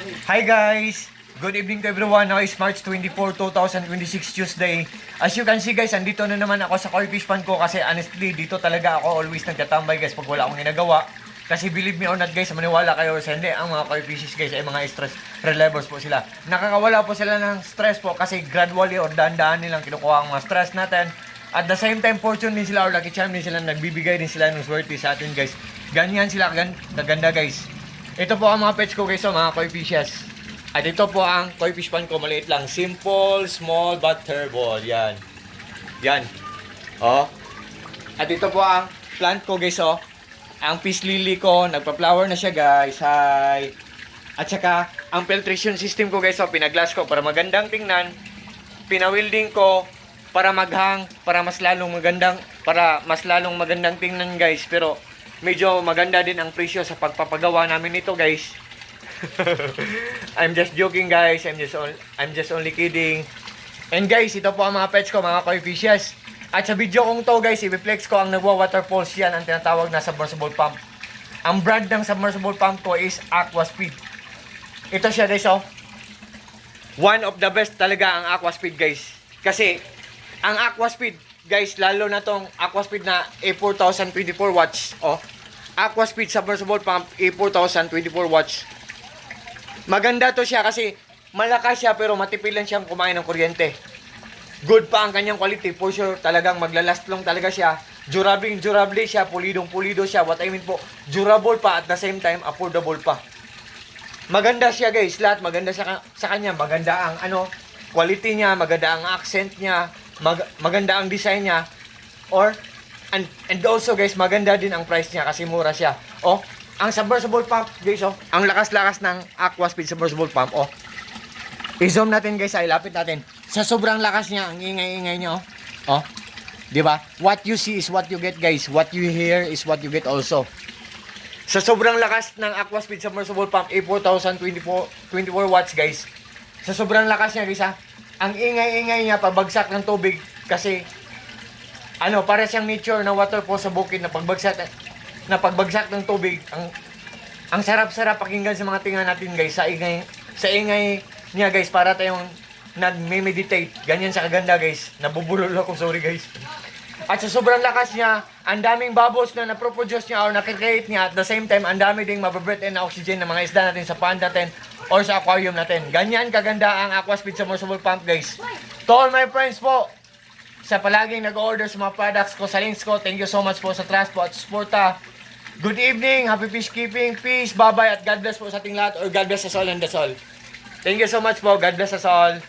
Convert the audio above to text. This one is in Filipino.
Hi guys! Good evening to everyone. Now is March 24, 2026 Tuesday. As you can see guys, andito na naman ako sa Koi Fish Pond ko kasi honestly, dito talaga ako always nagtatambay guys pag wala akong ginagawa. Kasi believe me or not guys, maniwala kayo sa hindi, ang mga koi fishes guys ay mga stress relievers po sila. Nakakawala po sila ng stress po kasi gradually or daan-daan nilang kinukuha ang mga stress natin. At the same time, fortune din sila or lucky charm din sila, nagbibigay din sila ng swerte sa atin guys. Ganyan sila kaganda guys. Ito po ang mga pets ko guys, so mga koi fishes. At ito po ang koi fish pond ko, maliit lang. Simple, small, but terrible. Yan. Yan. Oh. At ito po ang plant ko guys, oh. Ang peace lily ko, nagpa-flower na siya guys. Hi. At saka, ang filtration system ko guys, oh, pinaglass ko para magandang tingnan. Pinawilding ko para maghang, para mas lalong magandang tingnan guys. Pero medyo maganda din ang presyo sa pagpapagawa namin nito guys. I'm just joking guys. I'm just only kidding. And guys, ito po ang mga pets ko, mga koi fishes. At sa video kong to guys, i-flex ko ang nagwa-waterfalls yan, ang tinatawag na submersible pump. Ang brand ng submersible pump ko is Aquaspeed. Ito siya guys, oh. One of the best talaga ang Aquaspeed guys. Kasi ang Aquaspeed guys, lalo na tong Aquaspeed na A4024 watts, oh. Aquaspeed submersible pump A4024 watts. Maganda to siya kasi malakas siya pero matipid lang siyang kumain ng kuryente. Good pa ang kanyang quality. For sure, talagang maglalast long talaga siya. Durable siya, pulido siya. What I mean po, durable pa at the same time, affordable pa. Maganda siya guys, lahat maganda sa kanya. Maganda ang quality niya, maganda ang accent niya, maganda ang design niya. And also guys, maganda din ang price niya kasi mura siya. Oh, ang submersible pump guys, oh, ang lakas-lakas ng Aquaspeed submersible pump, oh. I-zoom natin guys, ay lapit natin. Sa sobrang lakas niya, ang ingay-ingay niya, oh. Oh, di ba? What you see is what you get guys. What you hear is what you get also. Sa sobrang lakas ng Aquaspeed submersible pump A4024 watts guys. Sa sobrang lakas niya guys, ha. Ang ingay-ingay niya pabagsak ng tubig kasi para siyang nature na waterfall sa bukid na pagbagsak ng tubig. Ang sarap-sarap pakinggan sa mga tinga natin guys, sa ingay niya guys, para tayong nagme-meditate. Ganyan sa kaganda guys. Nabubulol ako, sorry guys. At sa sobrang lakas niya, ang daming bubbles na naproproduce niya or nakikreate niya. At the same time, ang dami ding mababreath in na oxygen ng mga isda natin sa pond natin or sa aquarium natin. Ganyan kaganda ang Aquaspeed submersible pump guys. To all my friends po, sa palaging nag-order sa mga products ko, sa links ko, thank you so much po sa trust po at suporta. Good evening, happy fish keeping, peace, bye-bye, at God bless po sa ating lahat, or God bless us all and that's all. Thank you so much po, God bless us all.